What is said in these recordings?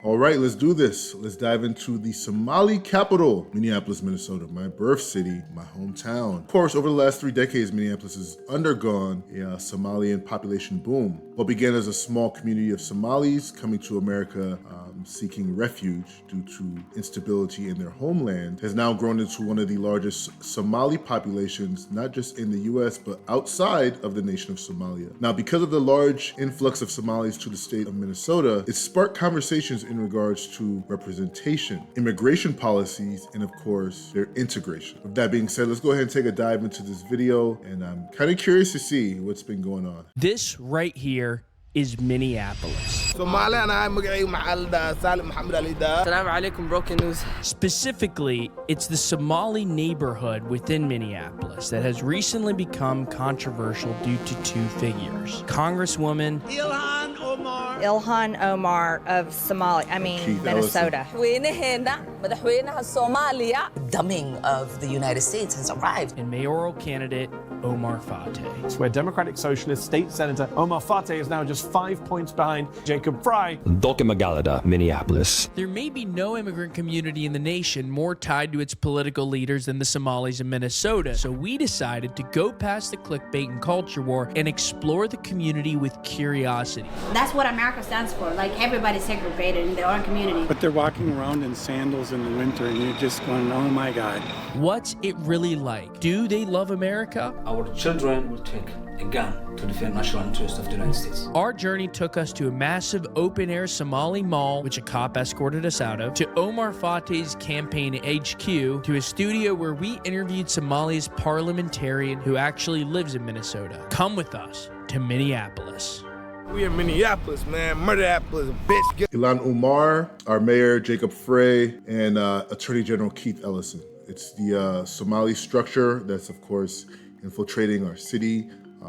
All right, let's do this. Let's dive into the Somali capital, Minneapolis, Minnesota, my birth city, my hometown. Of course, over the last 3 decades, Minneapolis has undergone a Somalian population boom. What began as a small community of Somalis coming to America seeking refuge due to instability in their homeland has now grown into one of the largest Somali populations, not just in the US, but outside of the nation of Somalia. Now, because of the large influx of Somalis to the state of Minnesota, it sparked conversations in regards to representation, immigration policies, and of course, their integration. With that being said, let's go ahead and take a dive into this video, and I'm kind of curious to see what's been going on. This right here is Minneapolis. Broken news. Specifically, it's the Somali neighborhood within Minneapolis that has recently become controversial due to 2 figures. Congresswoman Ilhan Omar of Minnesota. Dumbing of the United States has arrived. And mayoral candidate Omar Fateh. It's where Democratic Socialist State Senator Omar Fateh is now just 5 points behind Jacob Fry. Magalada, Minneapolis. There may be no immigrant community in the nation more tied to its political leaders than the Somalis in Minnesota, so we decided to go past the clickbait and culture war and explore the community with curiosity. That's what America stands for. Like, everybody's segregated in their own community. But they're walking around in sandals in the winter and you're just going, oh my God. What's it really like? Do they love America? Our children will take a gun to defend national interests of the United States. Our journey took us to a massive open-air Somali Mall, which a cop escorted us out of, to Omar Fateh's campaign HQ, to a studio where we interviewed Somali's parliamentarian who actually lives in Minnesota. Come with us to Minneapolis. We in Minneapolis, man. Murderopolis, bitch. Ilhan Omar, our mayor, Jacob Frey, and Attorney General Keith Ellison. It's the Somali structure that's, of course, infiltrating our city,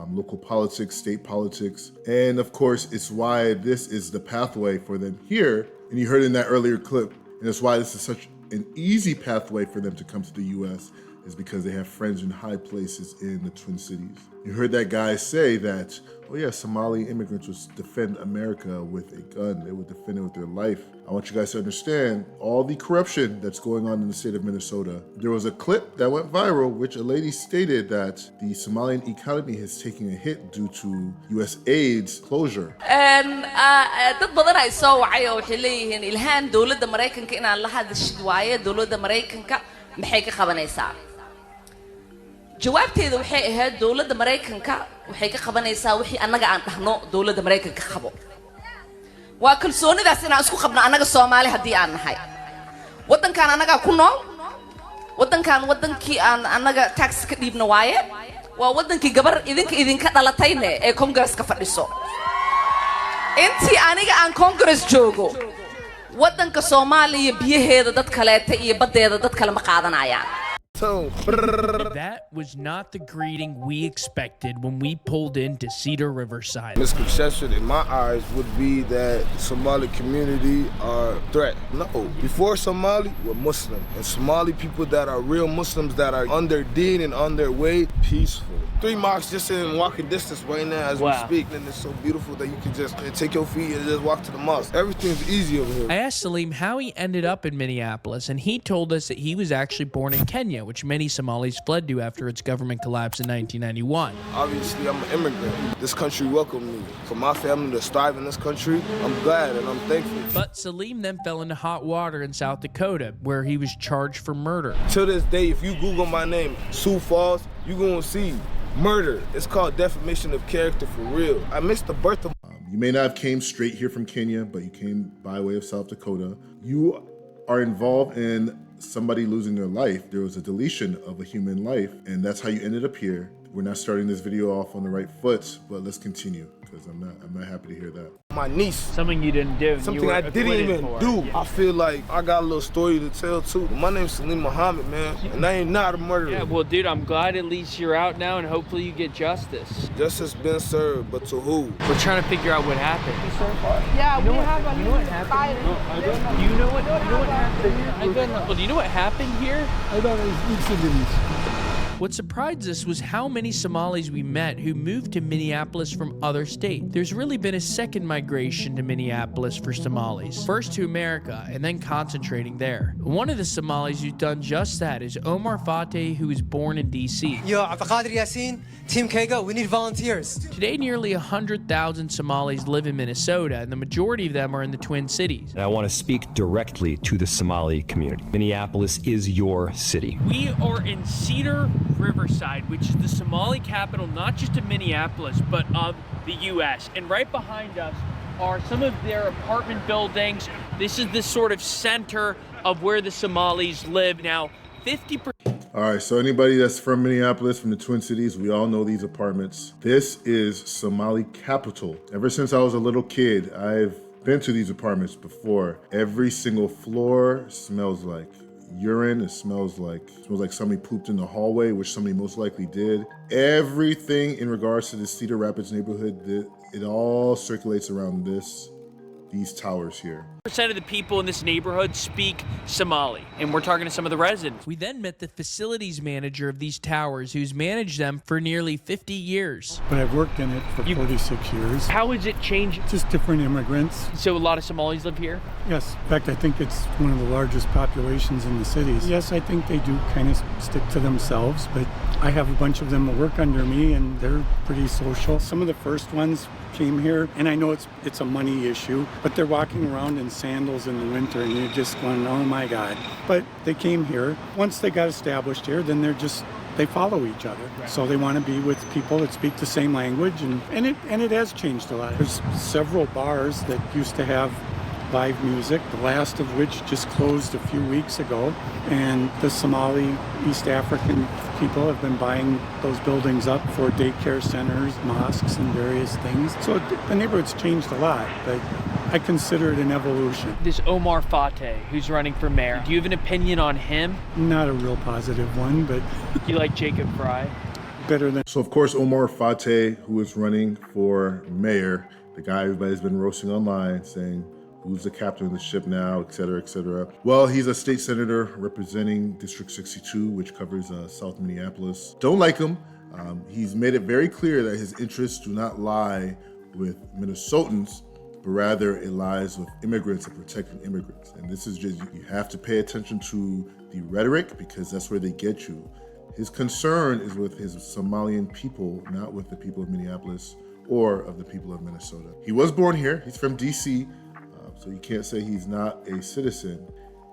local politics, state politics. And of course, it's why this is the pathway for them here. And you heard in that earlier clip, and it's why this is such an easy pathway for them to come to the US, is because they have friends in high places in the Twin Cities. You heard that guy say that, oh yeah, Somali immigrants would defend America with a gun. They would defend it with their life. I want you guys to understand all the corruption that's going on in the state of Minnesota. There was a clip that went viral, which a lady stated that the Somalian economy is taking a hit due to US aid's closure. dad badan ay soo wacay oo waxay leeyihiin Ilhan dawladda Mareykanka inaan la hadashid waaye dawladda Mareykanka maxay ka qabanaysaa jawaabteedu waxay ahayd dawladda Mareykanka waxay ka qabanaysaa wixii annaga aan dhahno dawladda Mareykanka qabo waa kalsoonidaas inaan isku qabno annaga Soomaali hadii aan nahay wadankan annaga ku nool wadankan wadankii aan annaga tax ka dhiibno waaye waa wadankii gabar idinka dhalatayne ee Congress ka fadhiso intii aniga aan Congress joogo wadanka Soomaaliya biyaheeda dad kaleeta iyo badeeda dad kale ma qaadanayaan. That was not the greeting we expected when we pulled into Cedar Riverside. Misconception in my eyes would be that Somali community are a threat. No, before Somali, we're Muslim. And Somali people that are real Muslims that are on their deen and on their way, peaceful. 3 mosques just in walking distance right now as we speak. And it's so beautiful that you can just take your feet and just walk to the mosque. Everything's easy over here. I asked Salim how he ended up in Minneapolis, and he told us that he was actually born in Kenya, which many Somalis fled to after its government collapse in 1991. Obviously, I'm an immigrant. This country welcomed me. For my family to strive in this country, I'm glad and I'm thankful. But Salim then fell into hot water in South Dakota, where he was charged for murder. To this day, if you Google my name, Sioux Falls, you're gonna see murder. It's called defamation of character for real. I missed the birth of... You may not have came straight here from Kenya, but you came by way of South Dakota. You are involved in somebody losing their life. There was a deletion of a human life, and that's how you ended up here. We're not starting this video off on the right foot, but let's continue, because I'm not happy to hear that. My niece. Something you didn't do. Something I didn't even do. I feel like I got a little story to tell too. My name's Salim Muhammad, man, and I ain't not a murderer. Yeah, well, dude, I'm glad at least you're out now, and hopefully you get justice. Justice been served, but to who? We're trying to figure out what happened. Yeah, we have a what happened? Do you know what happened here? Well, do you know what happened here? What surprised us was how many Somalis we met who moved to Minneapolis from other states. There's really been a second migration to Minneapolis for Somalis, first to America and then concentrating there. One of the Somalis who's done just that is Omar Fateh, who was born in DC. Yo, Abdelkader Yassin, Team Kega, we need volunteers. Today, nearly 100,000 Somalis live in Minnesota, and the majority of them are in the Twin Cities. And I want to speak directly to the Somali community. Minneapolis is your city. We are in Cedar Riverside, which is the Somali capital, not just of Minneapolis, but of the U.S. And right behind us are some of their apartment buildings. This is the sort of center of where the Somalis live. Now, 50%. All right, so anybody that's from Minneapolis, from the Twin Cities, we all know these apartments. This is Somali capital. Ever since I was a little kid, I've been to these apartments before. Every single floor smells like urine. It smells like somebody pooped in the hallway, which somebody most likely did. Everything in regards to the Cedar Rapids neighborhood, it all circulates around these towers here. Percent of the people in this neighborhood speak Somali, and we're talking to some of the residents. We then met the facilities manager of these towers, who's managed them for nearly 50 years. But I've worked in it for 46 years. How has it changed? Just different immigrants. So a lot of Somalis live here? Yes. In fact, I think it's one of the largest populations in the cities. Yes, I think they do kind of stick to themselves, but I have a bunch of them that work under me, and they're pretty social. Some of the first ones came here, and I know it's a money issue, but they're walking around in sandals in the winter, and you're just going, oh my God. But they came here. Once they got established here, then they follow each other. Right. So they want to be with people that speak the same language, and it has changed a lot. There's several bars that used to have live music, the last of which just closed a few weeks ago, and the Somali East African people have been buying those buildings up for daycare centers, mosques, and various things. So the neighborhood's changed a lot, but I consider it an evolution. This Omar Fateh, who's running for mayor, do you have an opinion on him? Not a real positive one, but... You like Jacob Fry? Better than... So of course, Omar Fateh, who is running for mayor, the guy everybody's been roasting online, saying, who's the captain of the ship now, et cetera, et cetera. Well, he's a state senator representing District 62, which covers South Minneapolis. Don't like him. He's made it very clear that his interests do not lie with Minnesotans, but rather it lies with immigrants and protecting immigrants. And this is just, you have to pay attention to the rhetoric, because that's where they get you. His concern is with his Somalian people, not with the people of Minneapolis or of the people of Minnesota. He was born here. He's from DC. So you can't say he's not a citizen.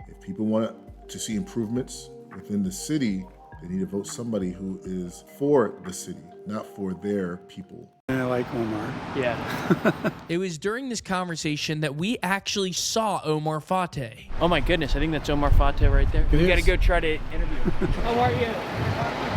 If people want to see improvements within the city, they need to vote somebody who is for the city, not for their people. And I like Omar. Yeah. It was during this conversation that we actually saw Omar Fateh. Oh my goodness, I think that's Omar Fateh right there. We gotta go try to interview him. How are you?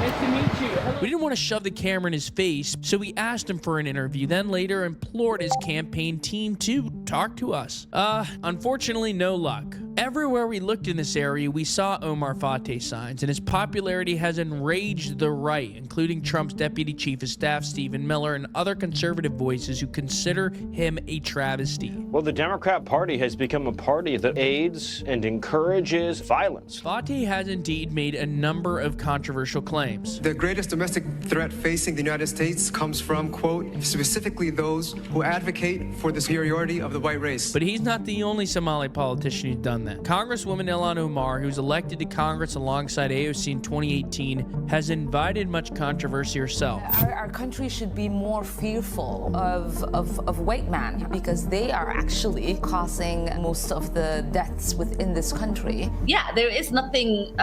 Nice to meet you. Hello. We didn't want to shove the camera in his face, so we asked him for an interview, then later implored his campaign team to talk to us. Unfortunately, no luck. Everywhere we looked in this area, we saw Omar Fateh signs, and his popularity has enraged the right, including Trump's deputy chief of staff, Stephen Miller, and other conservative voices who consider him a travesty. Well, the Democrat Party has become a party that aids and encourages violence. Fateh has indeed made a number of controversial claims. The greatest domestic threat facing the United States comes from, quote, specifically those who advocate for the superiority of the white race. But he's not the only Somali politician who's done that. Congresswoman Ilhan Omar, who's elected to Congress alongside AOC in 2018, has invited much controversy herself. Our country should be more fearful of white men, because they are actually causing most of the deaths within this country. Yeah, there is nothing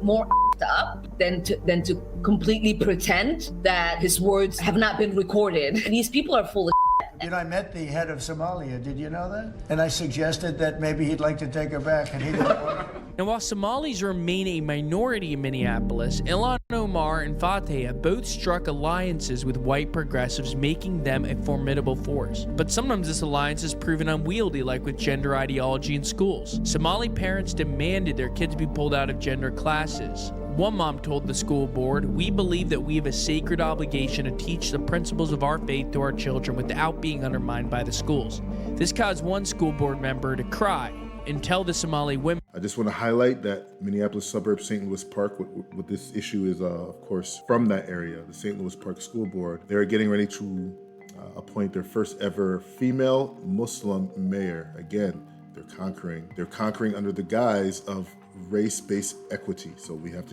more up than to completely pretend that his words have not been recorded. These people are full of shit. You know, I met the head of Somalia, did you know that? And I suggested that maybe he'd like to take her back, and he didn't want it. Now, while Somalis remain a minority in Minneapolis, Ilhan Omar and Fateh have both struck alliances with white progressives, making them a formidable force. But sometimes this alliance has proven unwieldy, like with gender ideology in schools. Somali parents demanded their kids be pulled out of gender classes. One mom told the school board, "We believe that we have a sacred obligation to teach the principles of our faith to our children without being undermined by the schools." This caused one school board member to cry. and tell the Somali women. I just want to highlight that Minneapolis suburb St. Louis Park, what this issue is, of course, from that area, the St. Louis Park School Board. They're getting ready to appoint their first ever female Muslim mayor. Again, they're conquering under the guise of race-based equity. So we have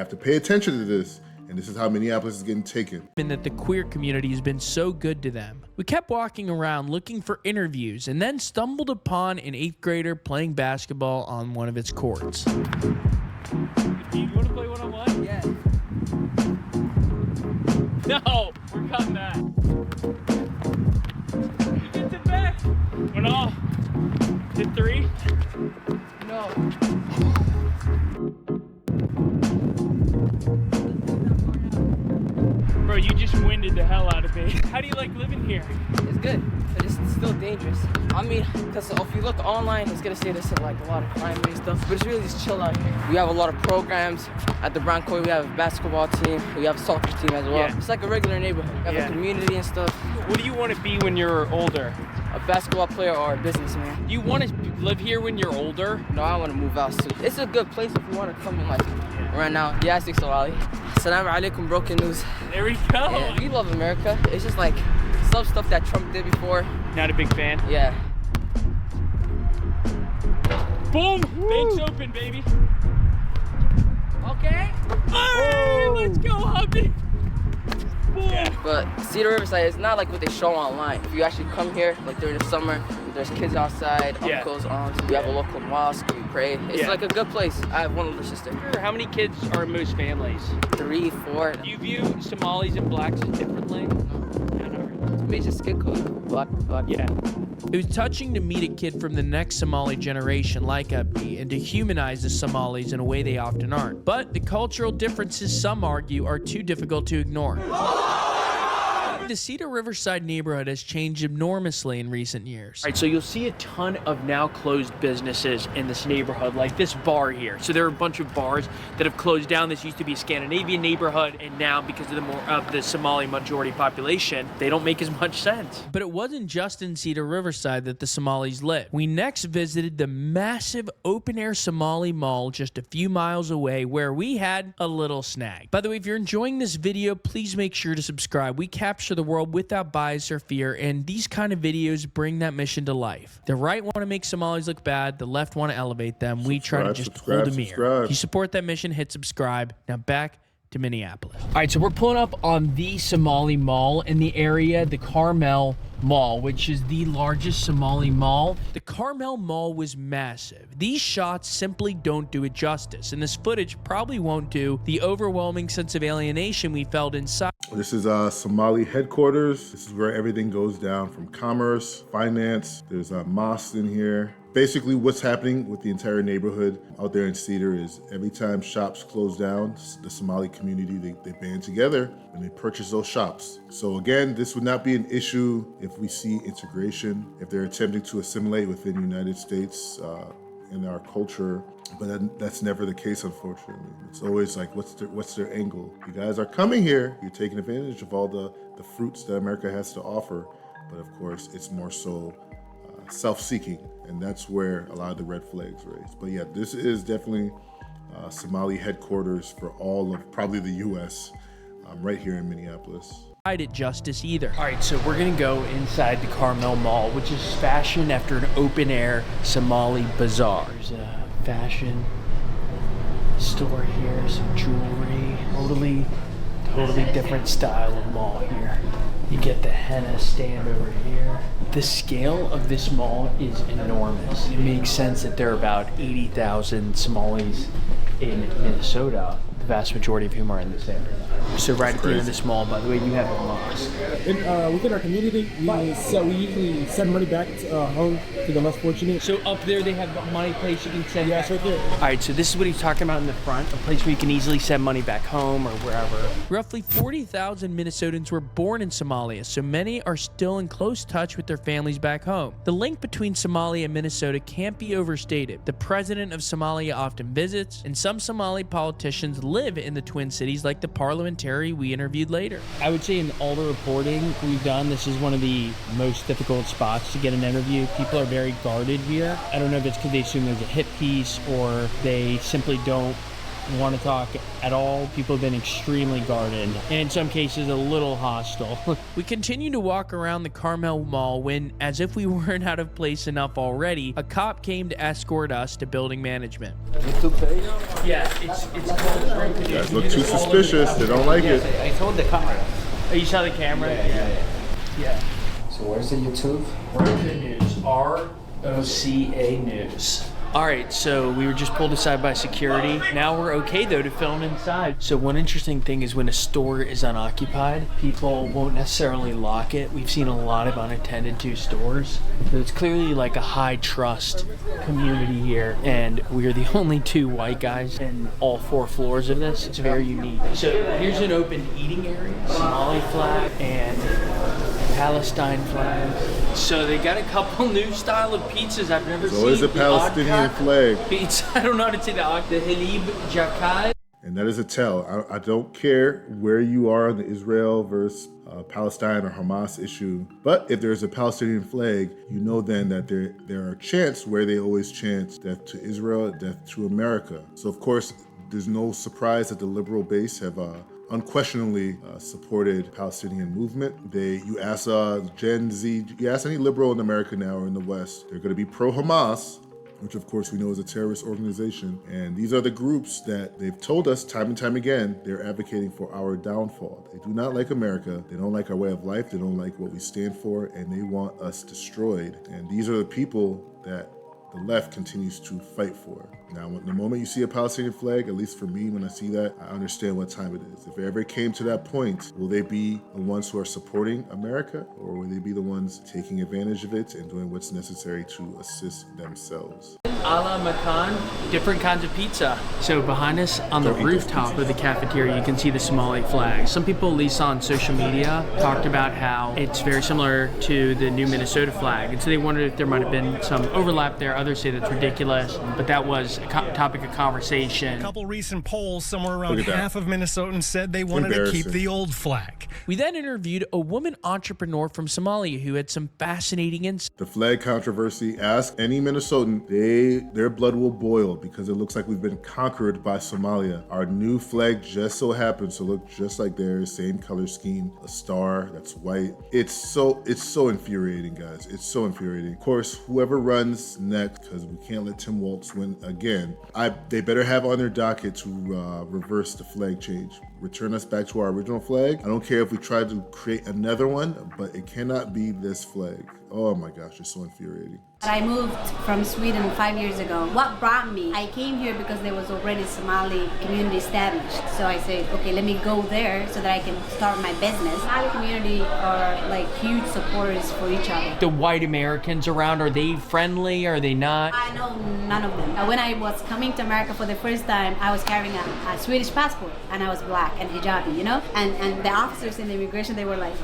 to pay attention to this. And this is how Minneapolis is getting taken. And that the queer community has been so good to them. We kept walking around looking for interviews and then stumbled upon an 8th grader playing basketball on one of its courts. Do you want to play one-on-one? Yeah. No, we're cutting that. He gets it back. Went off. Hit 3. No. Bro, you just winded the hell out of me. How do you like living here? It's good, but it's still dangerous. I mean, because if you look online, it's gonna say there's like a lot of crime-based stuff, but it's really just chill out here. We have a lot of programs. At the Bronco, we have a basketball team. We have a soccer team as well. Yeah. It's like a regular neighborhood. We have a community and stuff. What do you want to be when you're older? A basketball player or a businessman. Do you want to live here when you're older? No, I want to move out soon. It's a good place if you want to come in like right now. Yeah, I speak Somali. Assalamu alaikum, broken news. There we go. Yeah, we love America. It's just like some stuff that Trump did before. Not a big fan? Yeah. Boom! Bank's open, baby. Okay. Hey, let's go, hubby. Yeah. But Cedar Riverside is not like what they show online. If you actually come here, like during the summer, there's kids outside, uncles, aunts. We have a local mosque, we pray. It's like a good place. I have one little sister. How many kids are in most families? 3, 4. Do you view Somalis and blacks differently? It's just skin color. Black. Yeah. It was touching to meet a kid from the next Somali generation like Abdi and to humanize the Somalis in a way they often aren't. But the cultural differences some argue are too difficult to ignore. The Cedar Riverside neighborhood has changed enormously in recent years. All right, so you'll see a ton of now closed businesses in this neighborhood, like this bar here. So there are a bunch of bars that have closed down. This used to be a Scandinavian neighborhood, and now because of the Somali majority population, they don't make as much sense. But it wasn't just in Cedar Riverside that the Somalis lived. We next visited the massive open-air Somali Mall just a few miles away, where we had a little snag. By the way, if you're enjoying this video, please make sure to subscribe. We capture the world without bias or fear, and these kind of videos bring that mission to life. The right want to make Somalis look bad, the left want to elevate them. We try to just hold a mirror. If you support that mission, hit subscribe. Now back to Minneapolis. All right, so we're pulling up on the Somali Mall in the area, the Carmel Mall, which is the largest Somali mall. The Carmel Mall was massive. These shots simply don't do it justice, and this footage probably won't do the overwhelming sense of alienation we felt inside. This is Somali headquarters. This is where everything goes down, from commerce, finance. There's mosques in here. Basically, what's happening with the entire neighborhood out there in Cedar is every time shops close down, the Somali community, they band together and they purchase those shops. So again, this would not be an issue if we see integration, if they're attempting to assimilate within the United States in our culture. But that's never the case, unfortunately. It's always like, what's their angle? You guys are coming here, you're taking advantage of all the fruits that America has to offer. But of course, it's more so self-seeking, and that's where a lot of the red flags raised. But yeah, this is definitely Somali headquarters for all of probably the U.S. Right here in Minneapolis. It justice either. All right, so we're gonna go inside the Carmel Mall, which is fashioned after an open-air Somali bazaar. There's a fashion store here, some jewelry, totally different style of mall here. You get the henna stand over here. The scale of this mall is enormous. It makes sense that there are about 80,000 Somalis in Minnesota, the vast majority of whom are in this area. So right at the end of this mall, by the way, you have a mosque. Within our community, we usually send money back home to the less fortunate. So up there they have a money place you can send back? Right there. All right, so this is what he's talking about in the front, a place where you can easily send money back home or wherever. Roughly 40,000 Minnesotans were born in Somalia, so many are still in close touch with their families back home. The link between Somalia and Minnesota can't be overstated. The president of Somalia often visits, and some Somali politicians live live in the Twin Cities, like the parliamentary we interviewed later. I would say in all the reporting we've done, this is one of the most difficult spots to get an interview. People are very guarded here. I don't know if it's because they assume there's a hit piece or they simply don't want to talk at all. People have been extremely guarded and in some cases a little hostile. We continue to walk around the Carmel Mall when, as if we weren't out of place enough already, a cop came to escort us to building management. Yeah, it's called. You guys look too suspicious. They don't like it. I told the camera. Oh, you saw the camera? Yeah. So where's the YouTube? Roca News. ROCA News. All right, so we were just pulled aside by security. Now we're okay, though, to film inside. So one interesting thing is when a store is unoccupied, people won't necessarily lock it. We've seen a lot of unattended to stores. So it's clearly like a high trust community here, and we're the only two white guys in all 4 floors of this. It's very unique. So here's an open eating area, Somali flag, and Palestine flag. So they got a couple new style of pizzas I've never seen. There's always a Palestinian flag. Pizza. I don't know how to say that. The Halib Jakad. And that is a tell. I don't care where you are on the Israel versus Palestine or Hamas issue, but if there's a Palestinian flag, you know then that there are chants where they always chant death to Israel, death to America. So of course, there's no surprise that the liberal base have unquestionably supported Palestinian movement. You ask Gen Z, you ask any liberal in America now or in the West, they're going to be pro-Hamas, which of course we know is a terrorist organization. And these are the groups that they've told us time and time again, they're advocating for our downfall. They do not like America. They don't like our way of life. They don't like what we stand for, and they want us destroyed. And these are the people that the left continues to fight for. Now, the moment you see a Palestinian flag, at least for me, when I see that, I understand what time it is. If it ever came to that point, will they be the ones who are supporting America, or will they be the ones taking advantage of it and doing what's necessary to assist themselves? A la Macan, different kinds of pizza. So behind us on the rooftop of the cafeteria, you can see the Somali flag. Some people, at least on social media, talked about how it's very similar to the new Minnesota flag. And so they wondered if there might have been some overlap there. Others say that's ridiculous, but that was a topic of conversation. A couple recent polls, somewhere around half of Minnesotans said they wanted to keep the old flag. We then interviewed a woman entrepreneur from Somalia who had some fascinating insights. The flag controversy, ask any Minnesotan, their blood will boil because it looks like we've been conquered by Somalia. Our new flag just so happens to look just like theirs, same color scheme, a star that's white. It's so infuriating, guys. It's so infuriating. Of course, whoever runs next, because we can't let Tim Walz win again, they better have on their docket to reverse the flag change. Return us back to our original flag. I don't care if we try to create another one, but it cannot be this flag. Oh my gosh, it's so infuriating. I moved from Sweden 5 years ago. What brought me? I came here because there was already Somali community established. So I said, okay, let me go there so that I can start my business. Somali community are like huge supporters for each other. The white Americans around, are they friendly? Are they not? I know none of them. When I was coming to America for the first time, I was carrying a Swedish passport and I was black and hijabi, you know? And the officers in the immigration, they were like,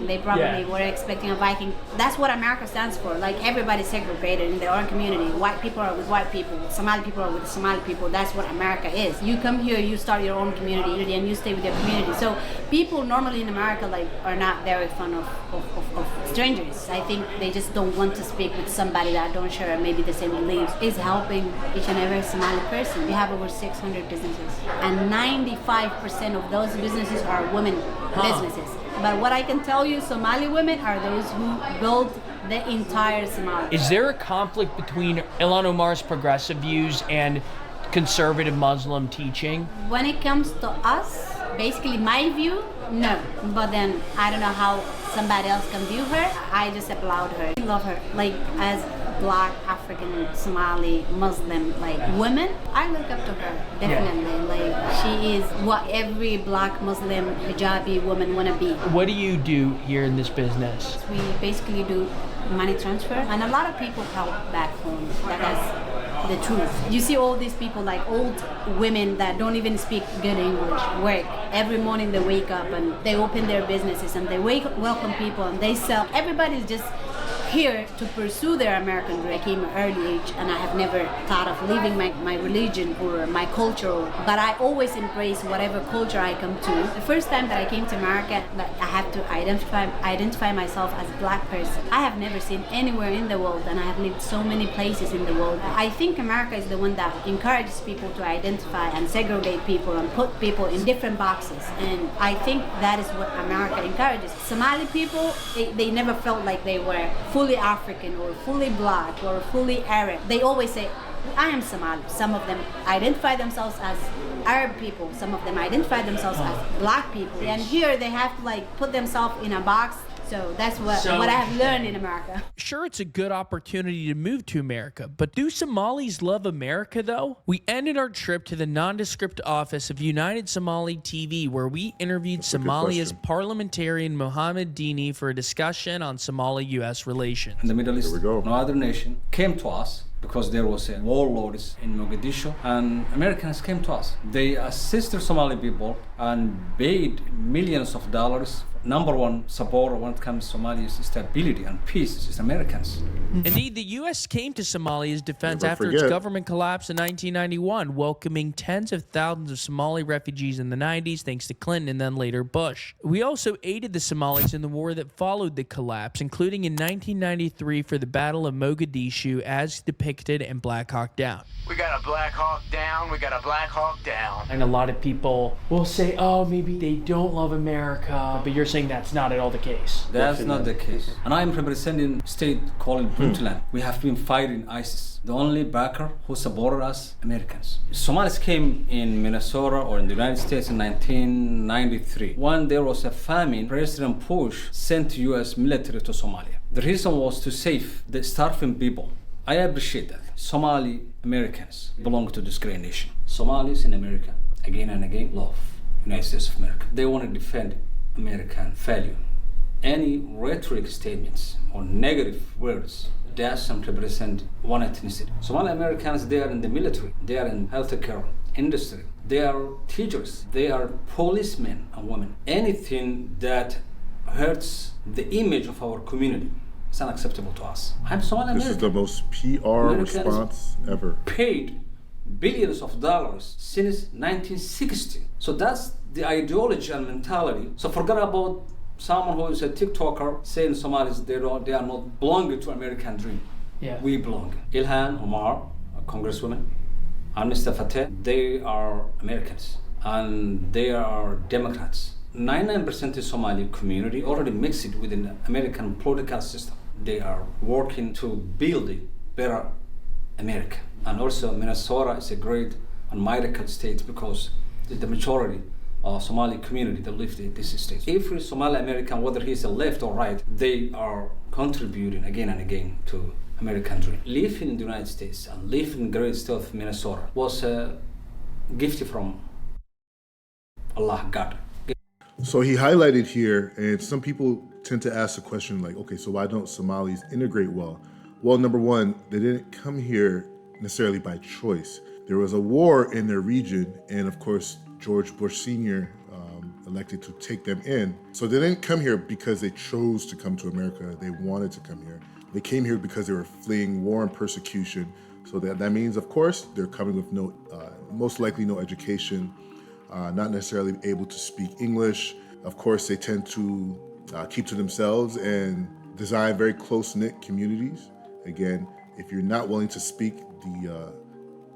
they probably were expecting a Viking. That's what America stands for. Like everybody's segregated in their own community. White people are with white people. Somali people are with Somali people. That's what America is. You come here, you start your own community, and you stay with your community. So people normally in America are not very fond of strangers. I think they just don't want to speak with somebody that don't share maybe the same beliefs. It's helping each and every Somali person. We have over 600 businesses, and 95% of those businesses are women businesses. But what I can tell you, Somali women are those who build the entire Somali. Is there a conflict between Ilhan Omar's progressive views and conservative Muslim teaching? When it comes to us, basically my view, no. But then I don't know how somebody else can view her. I just applaud her. I love her. Like as Black, African, Somali, Muslim, like women, I look up to her, definitely. Like she is what every Black Muslim hijabi woman wanna be. What do you do here in this business? We basically do money transfer, and a lot of people help back home. That's the truth. You see all these people, like old women that don't even speak good English, work. Every morning they wake up and they open their businesses and they welcome people and they sell. Everybody's just here to pursue their American dream. I came at an early age and I have never thought of leaving my religion or my culture, but I always embrace whatever culture I come to. The first time that I came to America, like, I have to identify myself as a black person. I have never seen anywhere in the world, and I have lived so many places in the world. I think America is the one that encourages people to identify and segregate people and put people in different boxes, and I think that is what America encourages. Somali people, they never felt like they were fully African or fully black or fully Arab. They always say, I am Somali. Some of them identify themselves as Arab people. Some of them identify themselves as black people. And here they have to like put themselves in a box. So that's what I have learned in America. Sure, it's a good opportunity to move to America, but do Somalis love America, though? We ended our trip to the nondescript office of United Somali TV, where we interviewed Somalia's parliamentarian Mohammed Dini for a discussion on Somali-U.S. relations. In the Middle East, no other nation came to us because there was a warlords in Mogadishu, and Americans came to us. They assisted Somali people and paid millions of dollars. Number one supporter when it comes to Somalia's stability and peace is Americans. Indeed, the U.S. came to Somalia's defense after its government collapse in 1991, welcoming tens of thousands of Somali refugees in the 90s thanks to Clinton and then later Bush. We also aided the Somalis in the war that followed the collapse, including in 1993 for the Battle of Mogadishu as depicted in Black Hawk Down. We got a Black Hawk Down, we got a Black Hawk Down. And a lot of people will say, oh, maybe they don't love America, but you're saying that's not at all the case. That's not the case. And I'm representing a state called Puntland. We have been fighting ISIS. The only backer who supported us, Americans. Somalis came in Minnesota or in the United States in 1993. When there was a famine, President Bush sent U.S. military to Somalia. The reason was to save the starving people. I appreciate that. Somali Americans belong to this great nation. Somalis in America, again and again, love United States of America. They want to defend American value. Any rhetoric statements or negative words doesn't represent one ethnicity. Somali Americans, they are in the military, they are in healthcare industry, they are teachers, they are policemen and women. Anything that hurts the image of our community is unacceptable to us. I'm Somali American. This is the most PR response ever. Paid billions of dollars since 1960. So that's the ideology and mentality. So forget about someone who is a TikToker saying Somalis, they are not belonging to American dream. Yeah. We belong. Ilhan Omar, a congresswoman, and Mr. Fateh, they are Americans and they are Democrats. 99% of Somali community already mixed within the American political system. They are working to build a better America. And also Minnesota is a great and miracle state because the majority of Somali community that live in this state. Every Somali American, whether he's a left or right, they are contributing again and again to American dream. Living in the United States and living in the great state of Minnesota was a gift from Allah, God. So he highlighted here, and some people tend to ask the question like, okay, so why don't Somalis integrate well? Well, number one, they didn't come here necessarily by choice. There was a war in their region, and of course, George Bush Sr. Elected to take them in. So they didn't come here because they chose to come to America. They wanted to come here. They came here because they were fleeing war and persecution. So that means, of course, they're coming with no, most likely no education, not necessarily able to speak English. Of course, they tend to keep to themselves and design very close-knit communities. Again, if you're not willing to speak the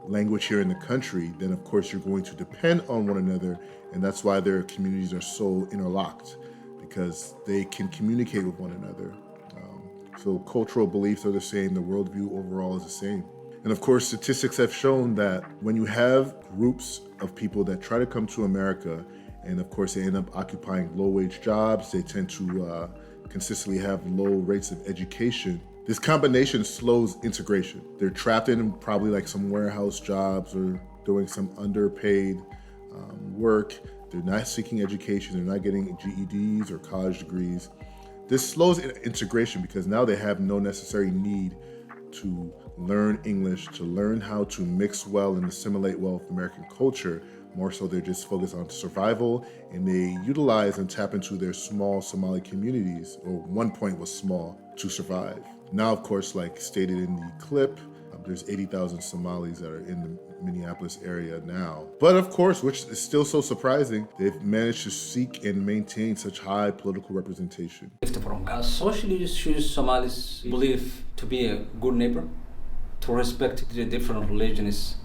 language here in the country, then of course you're going to depend on one another, and that's why their communities are so interlocked, because they can communicate with one another. So cultural beliefs are the same, the worldview overall is the same. And of course, statistics have shown that when you have groups of people that try to come to America, and of course they end up occupying low-wage jobs, they tend to consistently have low rates of education. This combination slows integration. They're trapped in probably like some warehouse jobs or doing some underpaid work. They're not seeking education. They're not getting GEDs or college degrees. This slows integration because now they have no necessary need to learn English, to learn how to mix well and assimilate well with American culture. More so, they're just focused on survival, and they utilize and tap into their small Somali communities, or one point was small, to survive. Now, of course, like stated in the clip, there's 80,000 Somalis that are in the Minneapolis area now. But of course, which is still so surprising, they've managed to seek and maintain such high political representation. Social issues Somalis believe to be a good neighbor, to respect the different religions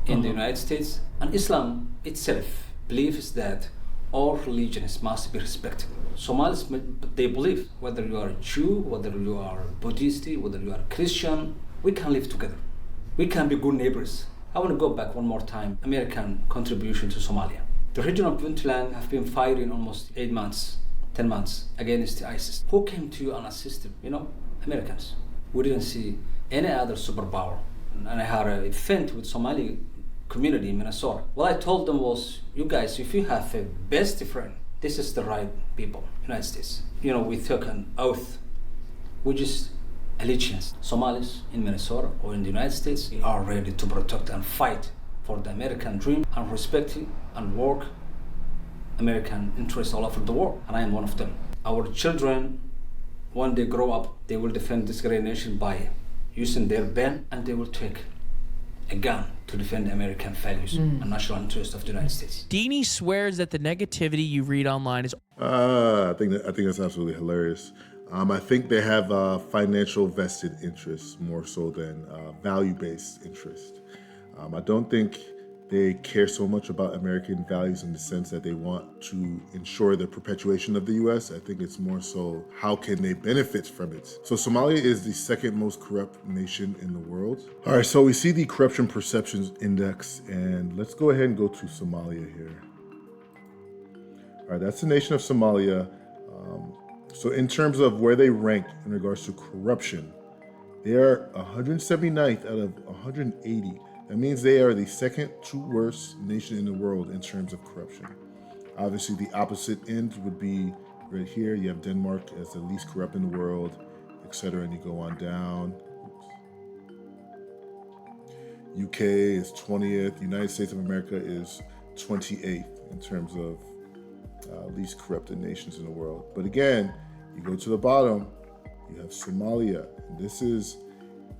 in the United States. And Islam itself believes that all religions must be respected. Somalis, they believe whether you are a Jew, whether you are Buddhist, whether you are Christian, we can live together. We can be good neighbors. I want to go back one more time. American contribution to Somalia. The region of Puntland have been fighting almost 8 months, 10 months against ISIS. Who came to you and assisted? Americans. We didn't see any other superpower. And I had an event with Somali community in Minnesota. What I told them was, you guys, if you have a best friend, this is the right people, United States. We took an oath, which is allegiance. Somalis in Minnesota or in the United States are ready to protect and fight for the American dream and respect and work American interests all over the world. And I am one of them. Our children, when they grow up, they will defend this great nation by using their pen, and they will take a gun to defend American values and national interests of the United States. Deanie swears that the negativity you read online is... I think that's absolutely hilarious. I think they have financial vested interests more so than value-based interest. I don't think they care so much about American values in the sense that they want to ensure the perpetuation of the U.S. I think it's more so how can they benefit from it. So Somalia is the second most corrupt nation in the world. All right, so we see the Corruption Perceptions Index, and let's go ahead and go to Somalia here. All right, that's the nation of Somalia. So in terms of where they rank in regards to corruption, they are 179th out of 180. That means they are the second to worst nation in the world in terms of corruption. Obviously, the opposite end would be right here. You have Denmark as the least corrupt in the world, etc. And you go on down. UK is 20th. United States of America is 28th in terms of least corrupted nations in the world. But again, you go to the bottom, you have Somalia. And this is,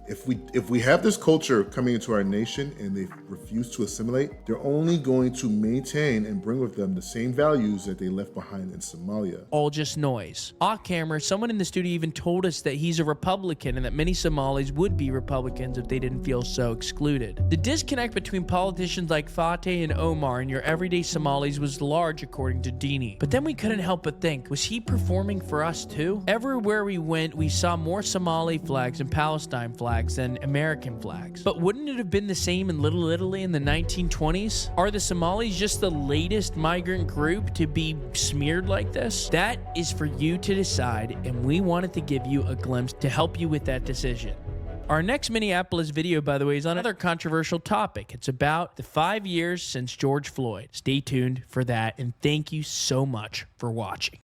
if we have this culture coming into our nation and they refuse to assimilate, they're only going to maintain and bring with them the same values that they left behind in Somalia. All just noise. Off camera, someone in the studio even told us that he's a Republican and that many Somalis would be Republicans if they didn't feel so excluded. The disconnect between politicians like Fateh and Omar and your everyday Somalis was large, according to Deanie. But then we couldn't help but think, was he performing for us too? Everywhere we went, we saw more Somali flags and Palestine flags than American flags. But wouldn't it have been the same in Little Italy in the 1920s? Are the Somalis just the latest migrant group to be smeared like this? That is for you to decide, and we wanted to give you a glimpse to help you with that decision. Our next Minneapolis video, by the way, is on another controversial topic. It's about the 5 years since George Floyd. Stay tuned for that, and thank you so much for watching.